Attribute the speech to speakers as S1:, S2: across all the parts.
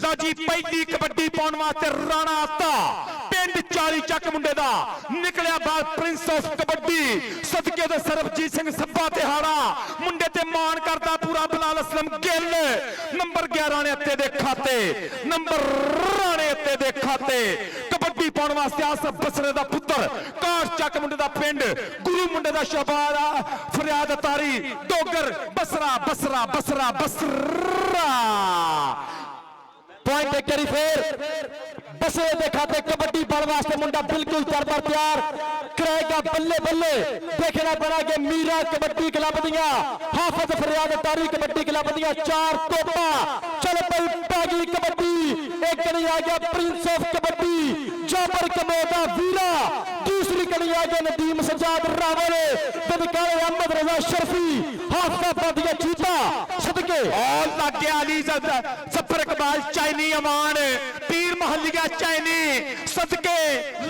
S1: लो जी पहली कबड्डी पाने वास्ते राणा आता पिंड 40 चक मुंडे दा निकलिया बाल प्रिंस ऑफ कबड्डी सदके दे सरबजीत सिंह सब्बा तिहाड़ा मुंडे ते मान करदा पूरा बिलाल असलम गिल नंबर 11 ने अत्ते दे खाते नंबर राणे अत्ते दे खाते कबड्डी पाने वास्ते आसफ बसरे दा पुत्र काश चक मुंडे दा पिंड गुरु मुंडे दा शबारा फरियाद तारी डोगर बसरा बसरा बसरा बसरा
S2: पॉइंट एक करी फिर बसरे दे खाते कबड्डी पाने वास्ते मुंडा बिल्कुल तैयार करेगा बल्ले बल्ले देखना पड़ा कि मीरा कबड्डी क्लब दियां हाफिज फरियाद तारी कबड्डी क्लब दियां 4 तोपा चल पई पैगी कबड्डी एक कड़ी आ गया प्रिंस ऑफ कबड्डी जाबर कमोदा वीरा दूसरी कड़ी आ गया नदीम सजाद रावल बदकाले अहमद रजा शर्फी हाफिज बादिया चीता सदके
S1: और लग गया अली जफर इकबाल चाइनी अमान पीर महलिया चाइनी सदके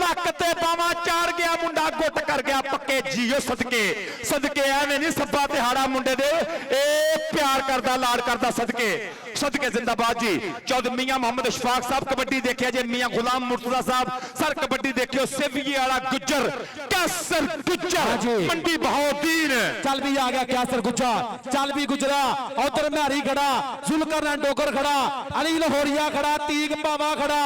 S1: लक ते बावा चार गया मुंडा गुट कर गया पक्के जियो सदके सदके एवें नहीं सब्बा तिहाड़ा मुंडे दे ए प्यार करदा लाड़ करदा सदके सदके जिंदाबाद जी चौधरी मियां मोहम्मद इशफाक साहब कबड्डी देखिया जे मियां गुलाम मुर्तजा साहब सर कबड्डी देखियो सिविये वाला गुज्जर कैसर गुज्जर मंडी बहाउद्दीन
S2: चल भी आ गया कैसर गुज्जर चल भी गुजरा उधर म्यारी खड़ा जुलकर डोगर खड़ा अली लाहौरिया खड़ा तीग पावा खड़ा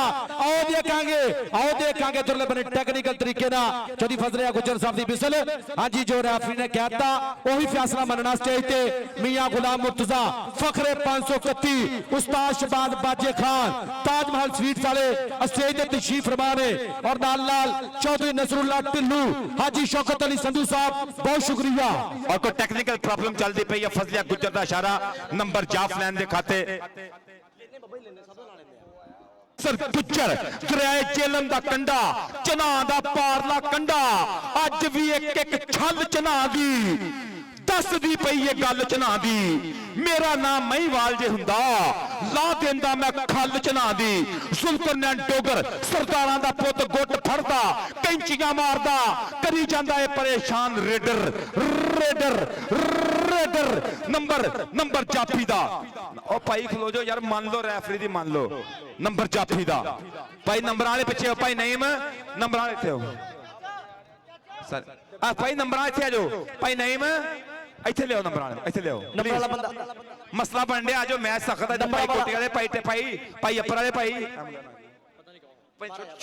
S2: आओ देखांगे दुरले बने टेक्निकल तरीके ना चौधरी फजलिया गुज्जर साहब दी बिसल हां जी जो रेफरी ने कहता वही फैसला मनना स्टेज ते मियां गुलाम मुर्तजा फखरे 531 उस्ताद शहबाज बाजे खान ताजमहल स्वीट्स वाले स्टेज ते तशरीफ फरमा ने और नाल चौधरी नसरुल्लाह टिल्लू हाजी शौकत अली संधू साहब बहुत शुक्रिया
S1: और कोई टेक्निकल प्रॉब्लम चलती पई है फजलिया गुज्जर दा इशारा नंबर जाफ लैन दे खाते सर गुज्जर दरियाए जेलम दा कंडा चना दा पारला कंडा अज भी एक एक छल चना दी दस दी पई ये गल चना दी मेरा नाम महिवाल जे हुंदा ला देंदा मैं खल चना दी सुल्तान डोगर सरदारां दा पुत गुट फड़दा कैंचियां मारदा करी जांदा है परेशान रेडर रेडर रेडर नंबर जाफी दा ओ भाई खलो जो यार मान लो रेफरी दी मान लो नंबर जाफी दा भाई नंबर वाले पिछे भाई नहीं नंबर वाले इत्थे हो सर आ भाई नंबर वाले इत्थे आ जाओ भाई नहीं ਇੱਥੇ ਲਿਓ ਨੰਬਰ ਵਾਲੇ ਇੱਥੇ ਲਿਓ
S2: ਨੰਬਰ ਵਾਲਾ ਬੰਦਾ
S1: ਮਸਲਾ ਬਣ ਰਿਹਾ ਆਜੋ ਮੈਚ ਸਕਦਾ ਤੇ ਭਾਈ ਕੋਟੀ ਵਾਲੇ ਭਾਈ ਤੇ ਭਾਈ ਅੱਪਰ ਵਾਲੇ ਭਾਈ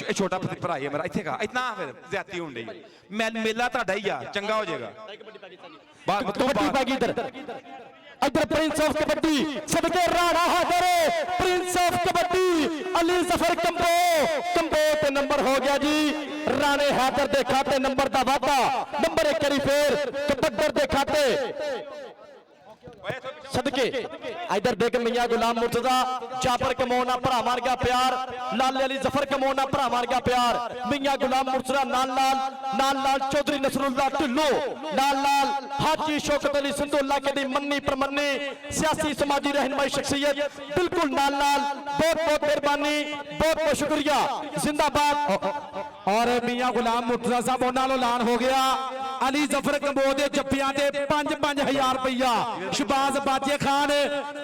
S1: ਇਹ ਛੋਟਾ ਭਰਾ ਹੀ ਹੈ ਮੇਰਾ ਇੱਥੇ ਕਾ ਇਤਨਾ ਫਿਰ ਜ਼ਿਆਤੀ ਹੋਣ ਡਈ ਮੈਂ ਮੇਲਾ ਤੁਹਾਡਾ ਹੀ ਆ ਚੰਗਾ ਹੋ ਜਾਏਗਾ ਬਾਹਰ ਤੋਂ
S2: कबड्डी बागी इधर प्रिंस ऑफ कबड्डी सदके राणा हाजिर Prince of kabaddi Ali Zafar combo ते नंबर हो गया जी राणे हैदर दे खाते नंबर दा वादा नंबर 1 करी फिर कबड्डर दे खाते सदके इधर देख मियां गुलाम मुर्तजा जाफर कमोना भरा मार गया प्यार लाले अली जफर कमोना भरा मार गया प्यार मियां गुलाम मुर्तजा नाल चौधरी नसरुल्लाह टिल्लो नाल हाजी शौकत अली सिंधुल्लाह के दी मन्नी परमन्नी सियासी समाजी रहनुमाई शख्सियत बिल्कुल नाल बहुत बहुत मेहरबानी बहुत बहुत शुक्रिया जिंदाबाद और मियां गुलाम मुर्तजा साहब उन्हां नु ऐलान हो गया अली जफर कंबो दे जप्पियां दे 5-5000 रुपया शहबाज बाजे खान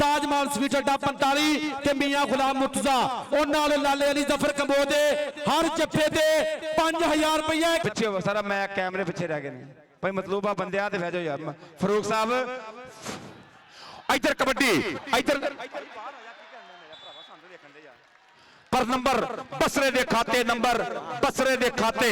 S2: ताजमहल स्वीट अड्डा 45 ते मियां गुलाम मुर्तजा उन्हां नु लाले अली जफर कंबो दे हर जप्पे दे 5000 रुपया
S1: पिछे हो सारा मैं कैमरे पिछे रह गए भाई मतलूबा बंदे आ ते बह जाओ यार फरूक साहब इधर कबड्डी इधर पर नंबर बसरे दे खाते नंबर बसरे दे खाते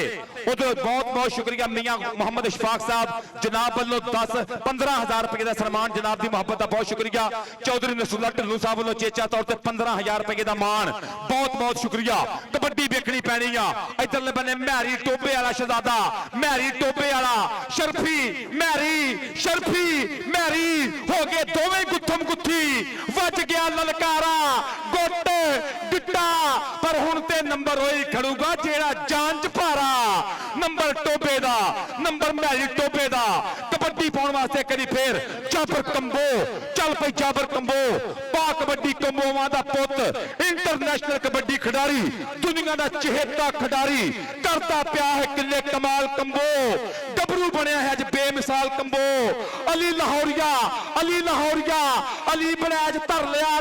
S1: उधर बहुत बहुत शुक्रिया मियां मोहम्मद इशफाक साहब जनाब वालों 10-15,000 रुपए का सन्मान जनाब की मोहब्बत का बहुत शुक्रिया चौधरी नसरुल्लाह टिल्लू साहब वालों चेचा तौर पर 15,000 रुपए का मान बहुत बहुत शुक्रिया कबड्डी देखनी पैनी आ इधरले बने मैरी टोबे वाला शहजादा मैरी टोबे वाला शर्फी मैरी हो गए दोवें गुत्थम गुत्थी वज गया ललकारा गुट डिट्टा पर हुण ते नंबर होई खड़ूगा जेड़ा जान च भारा नंबर टोबे दा नंबर मैरी टोबे दा कबड्डी पाउण वास्ते करी फिर जाबर कंबो चल पई जाबर कंबो पा कबड्डी कंबोवां दा पुत इंटरनेशनल कबड्डी खिडारी दुनिया दा चहेता खिडारी ਕਰਦਾ ਪਿਆ ਹੈ ਕਿੰਨੇ ਕਮਾਲ ਕੰਬੋ ਗੱਭਰੂ ਬਣਿਆ ਹੈ ਅੱਜ ਬੇਮਿਸਾਲ ਕੰਬੋ ਅਲੀ ਲਾਹੌਰੀਆ ਅਲੀ ਬਣਿਆ ਅੱਜ ਧਰ ਲਿਆ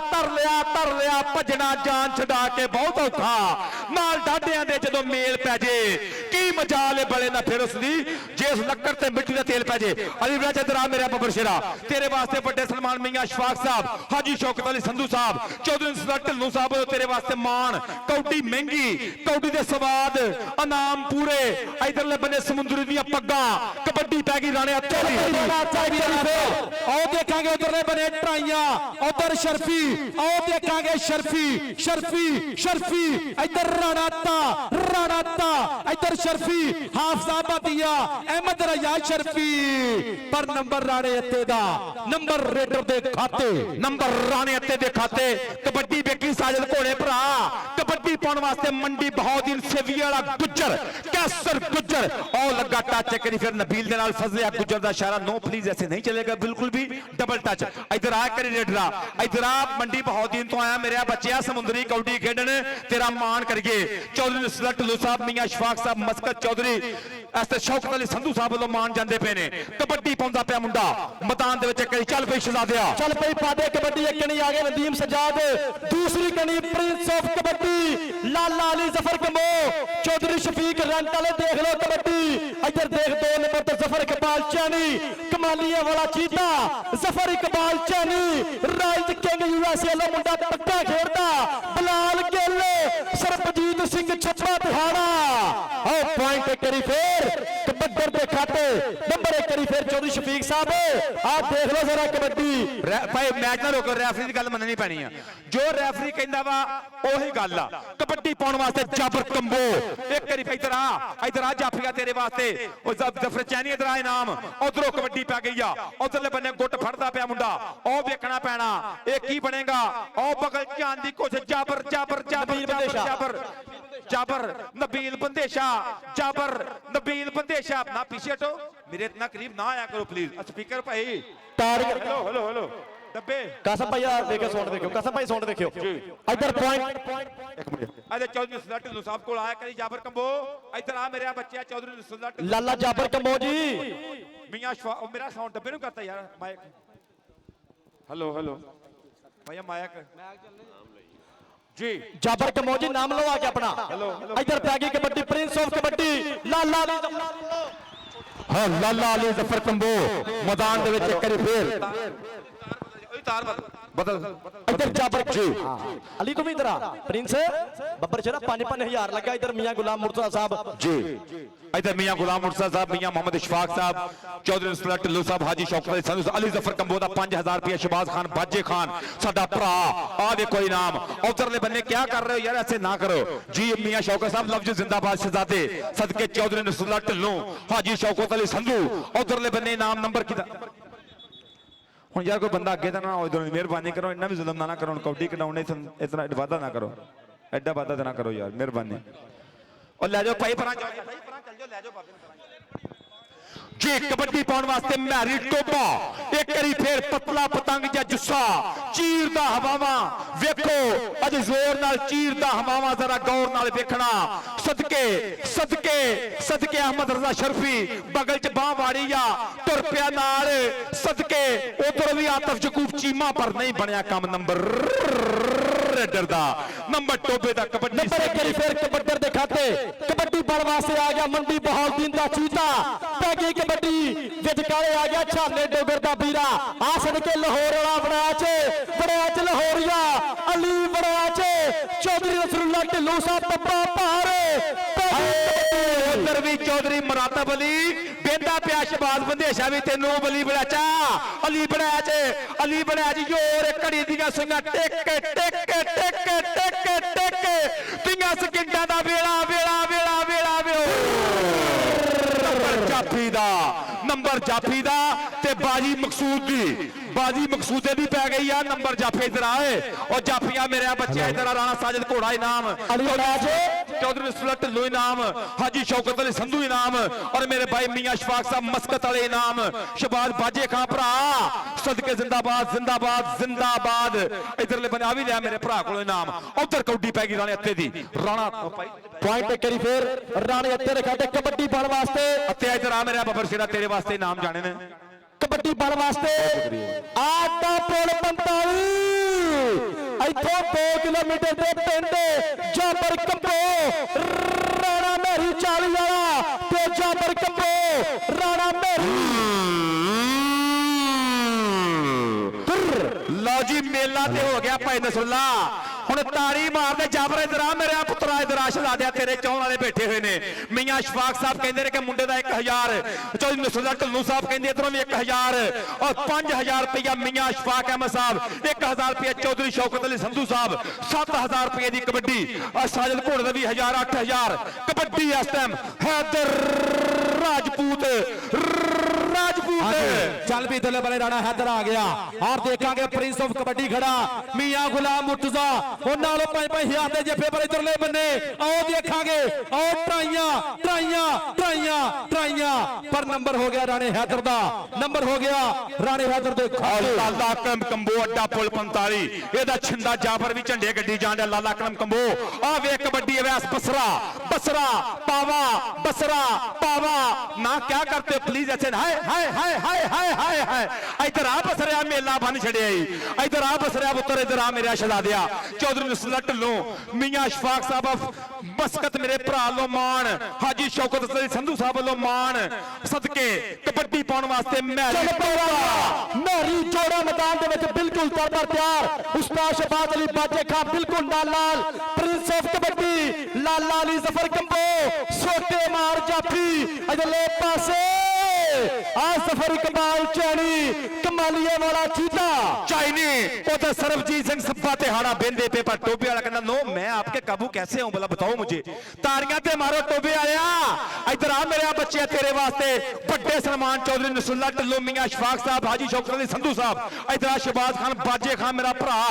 S1: ਭੱਜਣਾ ਜਾਨ ਛਡਾ ਕੇ ਬਹੁਤ ਔਖਾ ਨਾਲ ਡਾਢਿਆਂ ਦੇ ਜਦੋਂ ਮੇਲ ਪੈ ਜੇ ਕੀ ਮਜਾਲ ਏ ਬਲੇ ਨਾ ਫਿਰ ਉਸ ਦੀ ਜਿਸ ਲੱਕੜ ਤੇ ਮਿੱਟੀ ਦਾ ਤੇਲ ਪੈ ਜੇ ਅਲੀ ਬਣਿਆ ਜਦਰਾ ਮੇਰਾ ਬੱਬਰ ਸ਼ੇਰਾ ਤੇਰੇ ਵਾਸਤੇ ਵੱਡੇ ਸਲਮਾਨ ਮੀਆਂ ਅਸ਼ਫਾਕ ਸਾਹਿਬ ਹਾਜੀ ਸ਼ੌਕਤ ਅਲੀ ਸੰਧੂ ਸਾਹਿਬ ਚੌਧਰੀ ਨਸਰੁੱਲਾ ਢਿੱਲੋਂ ਸਾਹਿਬ ਤੇਰੇ ਵਾਸਤੇ ਮਾਣ ਕੌਡੀ ਮਹਿੰਗੀ ਕੌਡੀ ਦੇ ਸਵਾਦ ਇਨਾਮ ਪੂਰੇ ਇਧਰਲੇ ਬੰਨੇ ਸਮੁੰਦਰੀ ਦੀਆਂ ਪੱਗਾਂ ਕਬੱਡੀ ਪੈ ਗਈ ਰਾਣੇ ਹੱਥੋਂ ਦੀ
S2: ਆਓ ਦੇਖਾਂਗੇ ਉਧਰਲੇ ਬਨੇ ਟਰਾਈਆਂ ਉਧਰ ਸ਼ਰਫੀ ਆਓ ਦੇਖਾਂਗੇ ਸ਼ਰਫੀ ਇਧਰ ਰਾਣਾਤਾ ਇਧਰ ਸ਼ਰਫੀ ਹਾਫਜ਼ਾਬਾਦੀਆ ਅਹਿਮਦ ਰਿਆਜ਼ ਸ਼ਰਫੀ ਪਰ ਨੰਬਰ ਰਾਣੇ ਅੱਤੇ ਦਾ ਨੰਬਰ ਰੇਡਰ ਦੇ ਖਾਤੇ
S1: ਨੰਬਰ ਰਾਣੇ ਅੱਤੇ ਦੇ ਖਾਤੇ ਕਬੱਡੀ ਵੇਖੀ ਸਾਜਦ ਘੋੜੇ ਭਰਾ ਕਬੱਡੀ ਪਾਉਣ ਵਾਸਤੇ ਮੰਡੀ ਬਹਾਉਦੀਨ ਸੇਵੀ ਵਾਲਾ ਗੁੱਜਰ ਕੈਸਰ ਗੁੱਜਰ ਉਹ ਲੱਗਾ ਟੱਚ ਕਰੀ ਫਿਰ ਨਬੀਲ ਦੇ ਨਾਲ ਫਜ਼ਲਿਆ ਗੁੱਜਰ ਦਾ ਇਸ਼ਾਰਾ नो प्लीज ऐसे नहीं चलेगा बिल्कुल भी डबल टच इधर आ करी रेडरा इधर आ मंडी बहाउद्दीन तो आया मेरे बच्चिया समुद्री कौडी खेडन तेरा मान करिए चौधरी नसरुल्ला ढिल्लों साहब मियां अशफाक साहब मस्कत चौधरी ऐसे शौकत अली संधू साहब वालों मान जाते पे ने कबड्डी पाउंदा पिया मुंडा मैदान दे विच करी चल पई शहजादिया
S2: चल पई पादे कबड्डी एक कनी आगे नदीम सजाद दूसरी कनी प्रिंस ऑफ कबड्डी लाला अली जफर कमो चौधरी शफीक रंट वाले देख लो कबड्डी इधर देख 2 नंबर पर जफर इकबाल चानी कमालिया वाला चीता जफर इकबाल चानी राइट किंग यूएसए वाला मुंडा पक्का खेलदा बलाल गिल सरबजीत सिंह छप्पा दिहाड़ा और पॉइंट करी फिर कबड्डी दे खाते नंबर 1 करी फिर चौधरी शफीक साहब आप देख लो जरा कबड्डी
S1: भाई मैच ना रोको रेफरी दी गल मननी पैनी है जो रेफरी कहंदा वा ओही गल आ कबड्डी पाउण वास्ते जाबर कंबो एक करी इधर आ जाफिया तेरे वास्ते ओ जफर चैनी इधर आ इनाम उधरों कबड्डी पै गई आ उधरले बन्ने गुट फड़दा पिया मुंडा ओ वेखना पैना ये की बनेगा ओ बगल जान दी कोशिश जाबर नबील बंदेशा ना पीछे हटो मेरे इतना करीब ना आया करो प्लीज स्पीकर भाई
S2: टारगेट
S1: हेलो डब्बे
S2: कसम भैया देखे साउंड देखियो कसम भाई साउंड देखियो इधर पॉइंट
S1: एक मिनट अरे चौधरी नसरुल्ला ढिल्लों साहब को आया करी जाबर कंबो इधर आ मेरा बच्चा चौधरी नसरुल्ला ढिल्लों
S2: लाला जाबर कंबो जी
S1: मियां मेरा साउंड डब्बे नु करता यार माइक हेलो भैया माइक जी
S2: जाबर कंबो जी नाम लो आके अपना इधर पे आगे कबड्डी प्रिंस ऑफ कबड्डी लाला
S1: हां लाला अली जफर कंबो मैदान दे विच करी फेर बदल
S2: इधर जाबर जी अली तुम इधर आ प्रिंस बब्बर शेरा 5-5 लगा इधर मियां गुलाम मुर्तजा साहब
S1: जी इधर मियां गुलाम मुर्तजा साहब मियां मोहम्मद इशफाक साहब चौधरी नसरुल्ला ढिल्लों साहब हाजी शौकत अली संधू अली जफर कंबो दा 5000 रुपया शहबाज खान बाजे खान साडा भरा आ देखो इनाम उधरले बन्ने क्या कर रहे हो यार ऐसे ना करो जी मियां शौकत साहब लफ्ज जिंदाबाद शहजादे सदके चौधरी नसरुल्ला ढिल्लों हाजी शौकत अली संधू उधरले बन्ने इनाम नंबर किदा ਹੁਣ ਯਾਰ ਕੋਈ ਬੰਦਾ ਅੱਗੇ ਤਾਂ ਨਾ ਹੋ ਜਾਵੇ ਮਿਹਰਬਾਨੀ ਕਰੋ ਇੰਨਾ ਵੀ ਜ਼ੁਲਮ ਨਾ ਕਰੋ ਕੌਡੀ ਕਢਾਉਣੇ ਇਤਨਾ ਵਾਦਾ ਨਾ ਕਰੋ ਐਡਾ ਵਾਦਾ ਨਾ ਕਰੋ ਯਾਰ ਮਿਹਰਬਾਨੀ ਉਹ ਲੈ ਜਾਓ ਭਾਈ ਪਰਾਂ ਚੱਲ ਜਾਓ ਲੈ ਜਾਓ ਬਾਬੇ ਨੂੰ जी कबड्डी पाउण वास्ते मैरी टोबा एक करी फिर पतला पतंग या जुस्सा चीरदा हवावां वेखो अज जोर नाल चीरदा हवावां जरा गौर नाल वेखना सदके अहमद रजा शर्फी बगल च बाह वाड़ी आ तुर पिया नाल सदके उधर भी आतफ यकूब चीमा पर नहीं बनया काम नंबर रेडर दा नंबर टोबे दा कबड्डी
S2: नंबर 1 करी फिर कबड्डर दे खाते कबड्डी बड़ वास्ते आ गया मंडी बहाउद्दीन दा चीता पैगी कबड्डी विच काले आ गया छाले डोगर दा बीरा आ सदके लाहौर वाला बड़ा च लाहौरिया अली बड़ा च चौधरी नसरुल्ला ढिल्लों साहब पप्पा पार
S1: उधर भी चौधरी मुरातब अली बेंदा पिया शहबाज बंदेशा भी तेनू अली बड़ाचा अली बड़ा जोर घड़ी दियां सुइयां टेक तियां सकिंटां दा वेला नंबर जाफी दा ते बाजी मकसूदे दी पै गई आ नंबर जाफी इधर आए और जाफिया मेरे बच्चे इधर राणा साजिद घोड़ा इनाम
S2: अली
S1: चौधरी नसरुल्लाह ढिल्लों इनाम, हाजी शौकत अली संधू इनाम और मेरे भाई मियां शफाक साहब मस्कत वाले इनाम। शहबाज बाजे खां भरा सदके जिंदाबाद जिंदाबाद जिंदाबाद। इधरले बने आ भी लिया मेरे भरा को इनाम। उधर कौडी पै गई राणे अत्ते दी। राणा
S2: पॉइंट एक करी फिर राणे अत्ते ने खाते कबड्डी पाने वास्ते।
S1: अत्ते इधर आ मेरा बबर शेरा तेरे वास्ते इनाम जाने ने
S2: कबड्डी पाने वास्ते आटा पुल 45 इथों 2 किलोमीटर के पिंड जाबर कंबो राणा मेरी 40 वाला ते जाबर कंबो राणा मेरी।
S1: लो जी मेला ते हो गया भाई नसरुल्लाह। हुण ताड़ी मारदे जाबर इधर आ मेरा पुत्रा इधर आ शहजादिया तेरे चाहण वाले बैठे हुए ने। मियां शफाक साहब कहंदे ने कि मुंडे दा 1000, चौधरी नसरुल्लाह ढिल्लों साहब कहंदे इधरों भी 1000 और 5000 रुपया मियां शफाक अहमद साहब, 1000 रुपया चौधरी शौकत अली संधू साहब, 7000 रुपये की कबड्डी और साजिद घोड़े का भी 1000 8000 कबड्डी इस टाइम हैदर राजपूत
S2: चल भी इधरले वाले राणा हैदर आ गया और देखेंगे प्रिंस ऑफ कबड्डी खड़ा मियां गुलाम मुर्तजा उन्होंने 5-5 के जफे पर इधरले बन्ने आओ देखेंगे और ट्राइयां ट्राइयां ट्राइयां ट्राइयां पर नंबर हो गया राणे हैदर दा, नंबर हो गया राणे हैदर दे
S1: लाला कलम कंबो अड्डा पुल 45 एदा छिंदा जाफर भी झंडे गड्डी जान दे। लाला कलम कंबो आ वे कबड्डी अवैस बसरा बसरा पावा बसरा पावा ना क्या करते प्लीज ऐसे हाय हाय हाय हाय हाय हाय हाय इधर आ बसरिया मेला बन छड़िया इधर आ बसरिया पुत्र इधर आ मेरा शहजादिया चौधरी नसरुल्लाह ढिल्लों मियां शफाक साहब मस्कत मेरे भरा लो मान, हाजी शौकत अली संधू साहब लो मान सदके कबड्डी पाउण वास्ते
S2: मेरी जोड़ा मैदान दे विच बिल्कुल तैयार। उस्ताद शहबाज अली बाजे खां बिल्कुल नाल प्रिंस ऑफ कबड्डी लाला अली जफर कंबो सोटे मार जाफी इधरले पासे आ जफर इकबाल चैनी कमालिया वाला चीता
S1: चाइनी उधर सरबजीत सिंह सब्बा ते हाड़ा बेंदे पे पर टोबे वाला कहना नो मैं आपके काबू कैसे हूं भला बताओ मुझे। ताड़ियां ते मारो टोबे आया इधर आ मेरे बच्चे तेरे वास्ते बड़े सलमान चौधरी नसरुल्लाह ढिल्लों मियां शफाक साहब हाजी शौकत अली संधू साहब इधर आ शहबाज खान बाजे खान मेरा भरा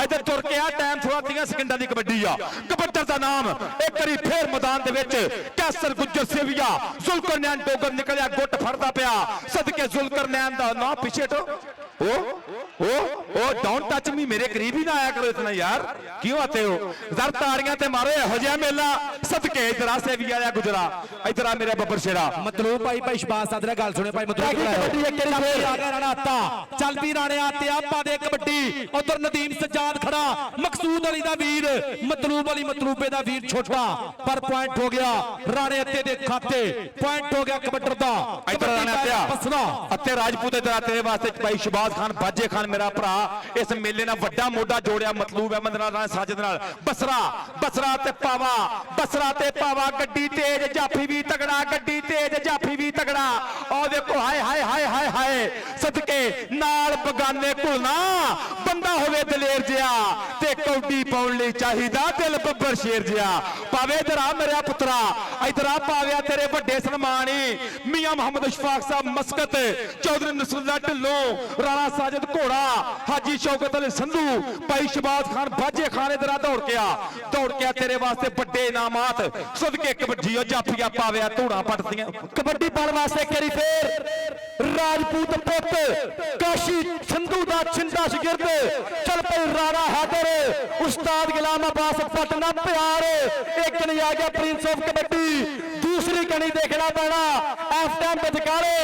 S1: इधर तुर के आ टाइम थोड़ा 30 सेकंडां दी कबड्डी आ। कबड्डर दा नाम एक बारी फिर मैदान दे विच कैसर गुज्जर सेविया जुल्करनैन डोगर निकलिया गुट फड़दा पिया सदके जुल्करनैन दा ना पीछे तो ओ डोंट टच मी मेरे करीब ही ना आया करो इतना यार क्यों आते हो जर ताड़ियां ते मारो हो जाए मेला सदके इधर आ से भी आया गुजरा इधर आ मेरा बब्बर शेरा
S2: मतलूब भाई शबाज साहब ने गल सुने भाई चल भी राणे आते आपा दे कबड्डी उधर नदीम सज्जाद खड़ा मकसूद अली दा वीर मतलूब अली मतलूबे दा वीर छोटा पर पॉइंट हो गया राणे अत्ते दे खाते पॉइंट हो गया कबड्डर दा
S1: इधर राणे अत्ते अत्ते राजपूत इधर तेरे वास्ते भाई शहबाज खान बाजे खान मेरा भरा इस मेले नाल वड्डा मोढा जोड़िया मतलूब अहमद नाल साजिद नाल बसरा बसरा ते पावा गड्डी तेज जाफी भी तगड़ा गड्डी तेज जाफी भी तगड़ा और देखो हाय हाय हाय हाय हाय सदके नाल बगाने घुलना बंदा होवे दलेर जिया ते कौडी पाउण लई चाहिदा दिल बब्बर शेर जिया पावे इधर आ मेरा पुत्रा इधर आ पाविया तेरे वड्डे सन्मानी मियां मोहम्मद शफाक साहब मस्कत चौधरी नसरुल्लाह ढिल्लों राणा साजिद घोड़ा हाजी शौकत अली संधू भाई शहबाज खान बाजे खान इधर दौड़ के तेरे वास्ते बड़े इनामात सदके कबड्डी जाफिया पाविया धूड़ा पटदियां
S2: कबड्डी पाने वास्ते करी फिर राजपूत पुत काशी संधू दा छिंदा शिगिर्द चल पई राणा हैदर उस्ताद गुलाम अब्बास पटना प्यार एक नहीं आ गया प्रिंस ऑफ कबड्डी दूसरी कनी देखना पैना एफ टाइम बचकारे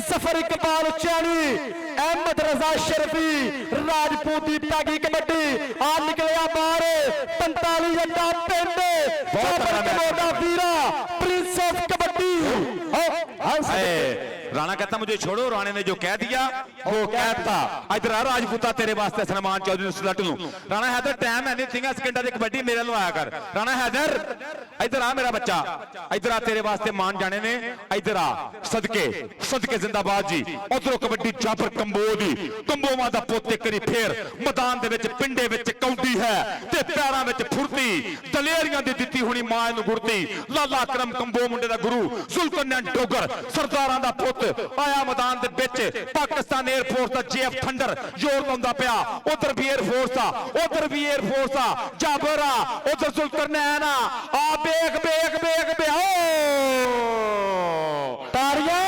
S2: जफर इकबाल चैनी अहमद रजा शरफी राजपूत दी पैगी कबड्डी आ निकलिया बाहर 45 अड्डा पिंड वीरा प्रिंस ऑफ कबड्डी
S1: राणा कहता मुझे छोड़ो राणे ने जो कह दिया वो कहता इधर आ राजपूता तेरे वास्ते सलमान चौधरी नसरुल्लाह ढिल्लों राणा हैदर टाइम है नहीं 30 सेकंड की कबड्डी मेरे लो आया कर राणा हैदर इधर आ मेरा बच्चा इधर आ तेरे वास्ते मान जाने ने इधर आ सदके सदके जिंदाबाद जी उधरों कबड्डी जाफर कंबो दी कंबो मां दा पोते करी फिर मैदान दे विच पिंडे विच कौडी है ते पैरां विच फुर्ती दलेरियां दी दित्ती हुणी मां नूं गुरती लाला करम कंबो मुंडे दा गुरु जुल्करनैन डोगर सरदारां दा पुੱਤ ਆਇਆ ਮੈਦਾਨ ਦੇ ਵਿੱਚ ਪਾਕਿਸਤਾਨ 에ਅਰਫੋਰਸ ਦਾ ਜੇਐਫ ਥੰਡਰ ਜ਼ੋਰ ਲਾਉਂਦਾ ਪਿਆ ਉਧਰ ਵੀ 에ਅਰਫੋਰਸ ਆ ਜਾਬਰ ਆ ਉਧਰ ਜ਼ੁਲਕਰਨੈਨ ਆ ਵੇਖ
S2: ਤਾੜੀਆਂ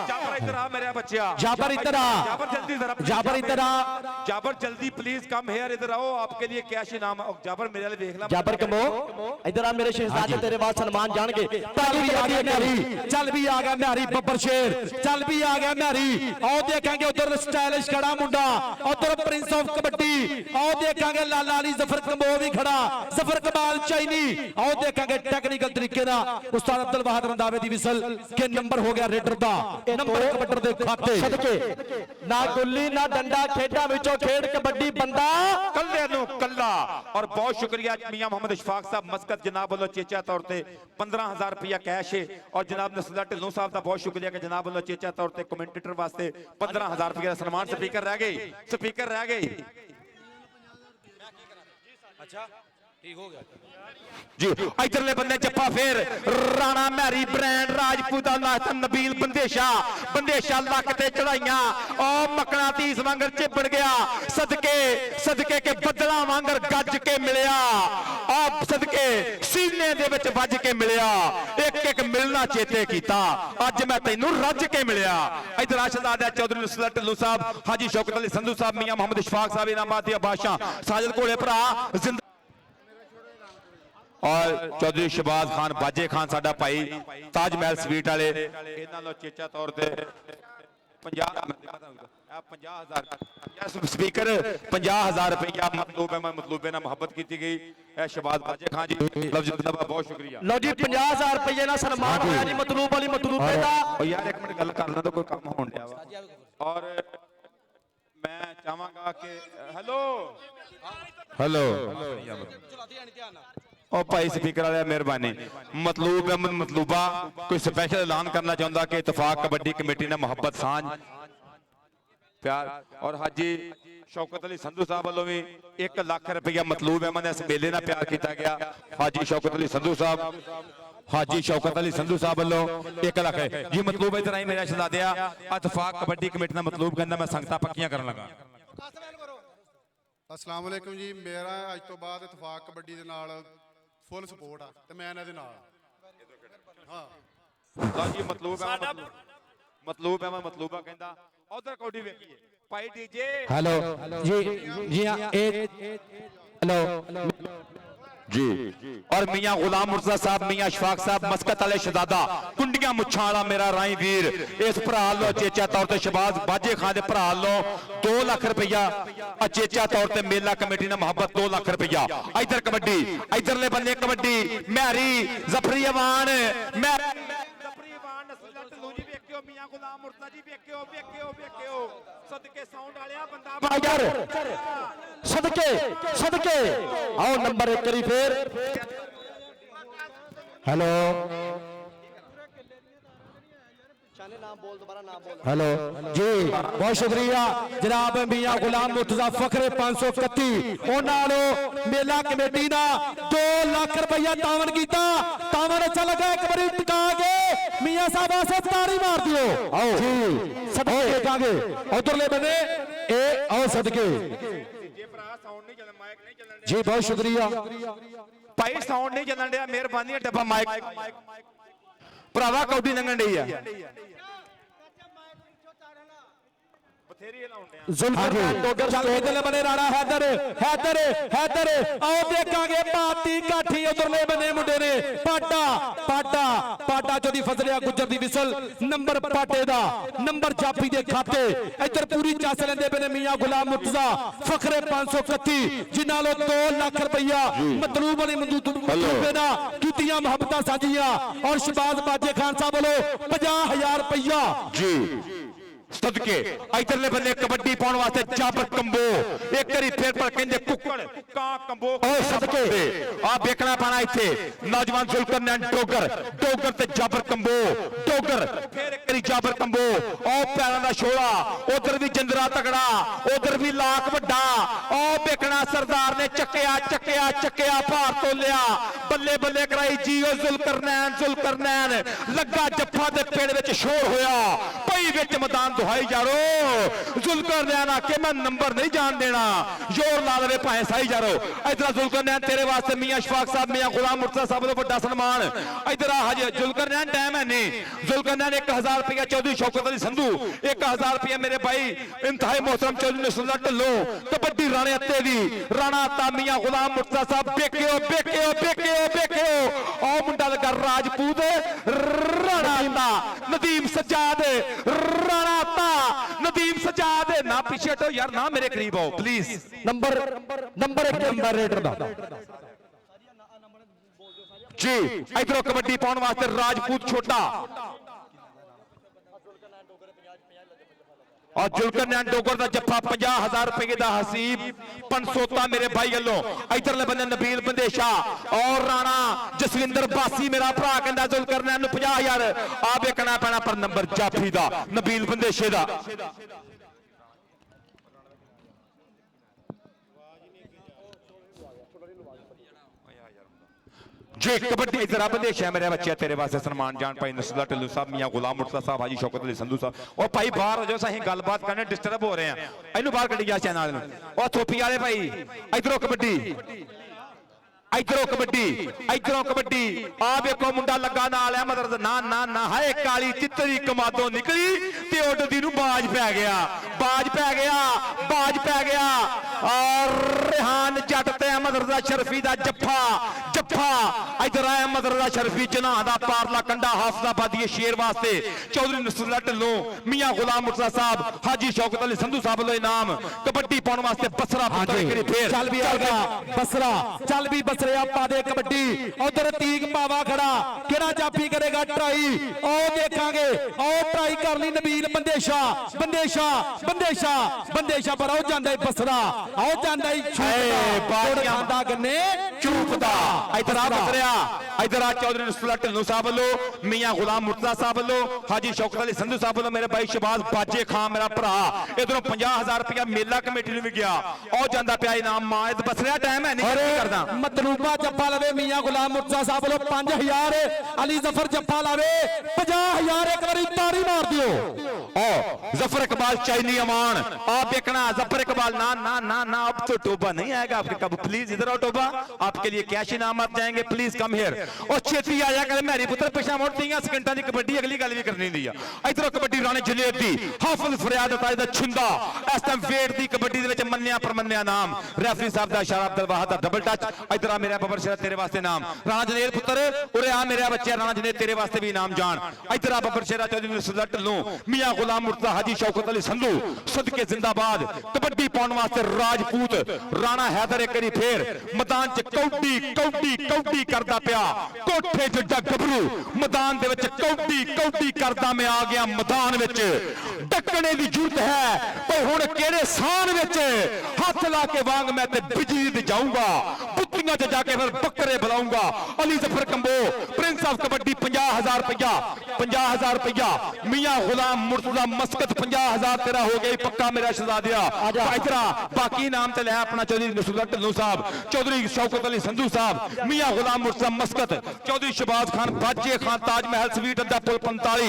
S3: जाबर इधर आ मेरे बच्चा
S2: जाबर इधर आ
S3: जाबर जल्दी जरा
S2: जाबर इधर आ
S3: जाबर जल्दी प्लीज कम हेयर इधर आओ आपके लिए कैश इनाम है जाबर मेरे लिए देख ला
S2: जाबर कमो इधर आ मेरे शहजादे तेरे बाद सलमान जाएंगे चल भी आ गया न्यारी बब्बर शेर चल भी आ गया न्यारी आओ देखेंगे उधर स्टाइलिश खड़ा मुंडा उधर प्रिंस ऑफ कबड्डी आओ देखेंगे लाला अली जफर कमो भी खड़ा जफर कमाल चाइनी आओ देखेंगे टेक्निकल तरीके ना उस्ताद अब्दुल बहादुर रंधावे दी विसल के नंबर हो गया रेडर दा नंबर कबड्डर दे खाते सदके ना गुल्ली ना डंडा खेडा विचों खेड कबड्डी बंदा
S3: कल्ले नु कल्ला और बहुत शुक्रिया मियां मोहम्मद इशफाक साहब मस्कत जनाब वालों चेचा तौर पे 15,000 रुपया कैश है और जनाब नसरुल्लाह ढिल्लों साहब का बहुत शुक्रिया कि जनाब वालों चेचा तौर पे कमेंटेटर वास्ते 15,000 रुपया सन्मान स्पीकर रह गई
S4: अच्छा ठीक हो गया
S1: जी इधरले बंदे जप्पा फेर राणा मैरी ब्रांड राजपूता नाथन नबील बंदेशा लक ते चढ़ाइयां ओ मकनातीस वांगर चिबड़ गया सदके के बदला वांगर गज के मिलिया आ सदके सीने दे विच वज के मिलिया एक मिलना चेते कीता अज मैं तैनू रज के मिलिया इधर शहजादा चौधरी नसरुल्लाह ढिल्लों साहब हाजी शौकत अली संधू साहब मियां मोहम्मद इशफाक साहब इनामात बादशाह साजिद घोड़े भरा और चौधरी शहबाज खान बाजे खान साडा भाई ताज महल स्वीट वाले इन्हां लो चेचा तौर ते 50,000 स्पीकर 50,000 रुपया मतलूबे नाल मोहब्बत की गई शहबाज बाजे खान जी बहुत शुक्रिया
S2: लो जी 50,000 रुपये ना सन्मान होया जी मतलूब वाली मतलूबे दा
S3: और यार एक मिनट गल करना तो कोई काम होण दिया वा और मैं चाहांगा कि हेलो
S1: और भाई स्पीकर वाले मेहरबानी मतलूब अहमद मतलूबा कोई स्पेशल ऐलान करना चाहता कि इतफाक कबड्डी कमेटी ने मोहब्बत सांझ प्यार और हाजी शौकत अली संधू साहब वालों भी 1 लाख रुपया मतलूब अहमद इस मेले में प्यार किया गया हाजी शौकत अली संधू साहब वालों 1 लाख जी मतलूब इधर आई मेरा शहजादिया इतफाक कबड्डी कमेटी का मतलूब कहना मैं संगतां पक्कियां करन लगा
S5: अस्सलाम वालेकुम जी मेरा अज तो बाद इतफाक कबड्डी दे नाल फुल सपोर्ट आ ते मैं इन्हां दे नाल हां
S3: लो जी मतलूब है मतलूबा कहंदा उधर कौडी वेखिए भाई डीजे
S2: हेलो जी हां हेलो
S1: जी और मियां गुलाम मुर्तजा साहब मियां इशफाक साहब मस्कत वाले शहजादा कुंडियां मुछां वाला मेरा राई वीर इस भरा लो चेचा तौर ते शहबाज बाजे खान दे भरा लो 2 लाख रुपया अचेचा तौर ते मेला कमेटी ने मोहब्बत 2 लाख रुपया इधर कबड्डी इधरले बंदे कबड्डी मैरी जफरी अवान
S3: नसरुल्लाह ढिल्लों जी वेखियो मियां गुलाम मुर्तजा जी वेखियो सदके साउंड वालिया बंदा
S2: यार सदके आओ नंबर 1 करी फिर हेलो हेलो जी बहुत शुक्रिया जनाब मियां गुलाम मुर्तजा फखरे 531 उन्होंने मेला कमेटी ना 2 लाख रुपया तावन किया तावन अच्छा लगा एक बार टिका के मियां साहब से ताड़ी मार दियो आओ जी सदके टिकांगे उधरले बने ए आओ सदके जी बहुत शुक्रिया
S1: भाई साउंड नहीं चलन दिया मेहरबानी डब्बा माइक भरावा कौडी लंघन डी है
S2: बने राणा हैदर आओ देखांगे पाती काठी उधरले बने मुंडे ने पाटा जो दी फसलिया गुजर दी विसल नंबर पाटे दा नंबर जापी दे खाते इधर पूरी चास लेंदे बने मियां गुलाम मुर्तजा फखरे 531 जिन्हां लो 2 लाख रुपया मतलूब वाली मतलूबे ना कीतियां मोहब्बतां साजियां और शहबाज बाजे खान साहब वालों 50,000 रुपया
S1: जी सदके इधरले बंदे कबड्डी पाउण वास्ते जाबर कंबो एक करी फिर पर कहंदे कुक्का कंबो ओ सदके आ देखना पाना इथे नौजवान जुल्करनैन डोगर ते जाबर कंबो डोगर फिर एक करी जाबर कंबो ओ पैरां दा छोड़ा उधर भी जिंदरा तगड़ा उधर भी लाख वड्डा ओ देखना सरदार ने चक्किया भार तोलिया बल्ले कराई जी ओ जुल्करनैन लगा ਜੱਫਾ ਦੇ ਪੇੜ ਵਿੱਚ ਸ਼ੋਰ ਹੋਇਆ ਪਈ ਵਿੱਚ ਮੈਦਾਨ ਦੁਹਾਈ ਜਾਰੋ ਜ਼ੁਲਕਰਨੈਨ ਆਕੇ ਮੈਂ ਨੰਬਰ ਨਹੀਂ ਜਾਣ ਦੇਣਾ ਜ਼ੋਰ ਲਾ ਲਵੇ ਭਾਵੇਂ ਸਾਈ ਜਾਰੋ ਇਧਰ ਜ਼ੁਲਕਰਨੈਨ ਤੇਰੇ ਵਾਸਤੇ ਮੀਆਂ ਇਸ਼ਫਾਕ ਸਾਹਿਬ ਮੀਆਂ ਗੁਲਾਮ ਮੁਰਤਜ਼ਾ ਸਾਹਿਬ ਦਾ ਵੱਡਾ ਸਨਮਾਨ ਇਧਰ ਹਜੇ ਜ਼ੁਲਕਰਨੈਨ ਟਾਈਮ ਹੈ ਨਹੀਂ ਜ਼ੁਲਕਰਨੈਨ 1000 ਰੁਪਇਆ ਚੌਧਰੀ ਸ਼ੌਕਤ ਅਲੀ ਸੰਧੂ 1000 ਰੁਪਇਆ ਮੇਰੇ ਭਾਈ ਇੰਤਹਾਈ मोहतरम चौधरी नसरुल्लाह ढिल्लों कबड्डी राणे अत्ते दी राणा अत्ता मियां गुलाम मुर्तजा साहब बेकियो बेकियो बेकियो बेकियो ओ मुंडा लगा राजपूत राणा अत्ता नदीम सज्जाद राणा अत्ता नदीम सज्जाद ना पीछे हटो यार ना मेरे करीब आओ प्लीज
S2: नंबर 1 नंबर रेडर दा
S1: जी इधरों कबड्डी पाउण वास्ते राजपूत छोटा और जुलकरनैन डोगर का जफ्फा 50,000 रुपए का हसीब पंसोता मेरे भाई वालों इधरले बंदे नबील बंदेशा और राणा जसविंदर बासी मेरा भरा कहता जुलकरनैन 50,000 आ वेखना पैना पर नंबर जाफी का नबील बंदेशे का जी कबड्डी इधर बंदेश है मेरे बच्चे तेरे वास्ते सन्मान जान भाई नसरुल्लाह ढिल्लों साहब मियां गुलाम मुर्तजा साहब हाजी शौकत अली संधू साहब और भाई बाहर हो जाओ सही गलबात करने डिस्टर्ब हो रहे हैं इनू बाहर कड्डी जा चैनल और थोपी वाले भाई इधरों कबड्डी इधरों कबड्डी आ वेखो मुंडा लगा नाल है मदर ना ना ना हाय काली चित्तरी कमादों निकली ते उडदी नु बाज पै गया और रेहान जट ते अहमद रजा शरफी दा जफ्फा इधर आया अहमद रजा शरफी जना दा पारला कंडा हाफिजाबादी शेर वास्ते चौधरी नसरुल्लाह ढिल्लों मियां गुलाम मुर्तजा साहब हाजी शौकत अली संधू साहब लो इनाम कबड्डी पाउण वास्ते बसरा पुत्र फिर
S2: चल भी आएगा बसरा चल भी पा दे कबड्डी उधर तीक पावा खड़ा केड़ा जाफी करेगा ट्राई ओ देखांगे ओ ट्राई कर ली नबील बंदेशा पर आओ जांदा बसरा आओ जांदा छूटदा गन्ने
S1: चूपदा इधर आ बसरिया इधर आ चौधरी नसरुल्लाह ढिल्लों साहब वालों मियां गुलाम मुर्तजा साहब वालों हाजी शौकत अली संधू साहब वालों मेरे भाई शहबाज बाजे खान मेरा भरा इधरों 50,000 रुपया मेला कमेटी ने भी गया ओ जांदा पिया इनाम मां बसरिया टाइम है नहीं करदा
S2: मतलूबा जप्पा लवे मियां गुलाम मुर्तजा साहब वालों 5,000 अली जफर जप्पा लावे 50,000 एक बारी तारी मार दियो
S1: ओ जफर इकबाल चाइनी अमान आप देखना जफर इकबाल ना ना ना ना अब तो टोबा नहीं आएगा आपके कब प्लीज इधर आओ टोबा आपके लिए कैश इनाम आप जाएंगे प्लीज कम हियर और छेती आया कर मेरी पुत्र पिछा मुड़ 3 सेकंडा दी कबड्डी अगली गल भी करनी दी इधर कबड्डी राणे जनेब दी हाफिज फरियाद अता दा छिंदा इस टाइम वेट दी कबड्डी दे विच मन्निया परमन्निया नाम रेफरी साहब दा इशारा अब्दुल वाहद दा डबल टच इधर आ मेरा बबर शेर तेरे वास्ते नाम राणा जनेब पुत्र उरे आ मेरा बच्चा राणा जनेब तेरे वास्ते भी इनाम जान इधर आ बबर शेर चौधरी नसरुल्लाह ढिल्लों मियां गुलाम मुर्तजा हाजी शौकत अली संधू सदके जिंदाबाद कबड्डी पाउण वास्ते राजपूत राणा हैदर एक बारी फिर मैदान च कौडी करदा पिया कोठे जड्डा गबरू मैदान दे विच कौडी करदा मैं आ गया मैदान विच डकने दी जरूरत है पर हुण किहड़े सान विच हाथ ला के वांग मैं ते बिजली ते जाऊंगा बुत्तियां च जाके फिर बकरे बुलाऊंगा अली जफर कंबो प्रिंस ऑफ कबड्डी 50,000 रुपया मियां गुलाम मुर्तजा मस्कत 50,000 तेरा हो गई पक्का मेरा शहजादिया इधर बाकी नाम ते ले अपना चौधरी नसरुल्लाह ढिल्लों साहब चौधरी शौकत अली संधू साहब मियां गुलाम मुर्तजा मस्कत चौधरी शहबाज खान बाजे खान ताज महल स्वीट अड्डा पुल 45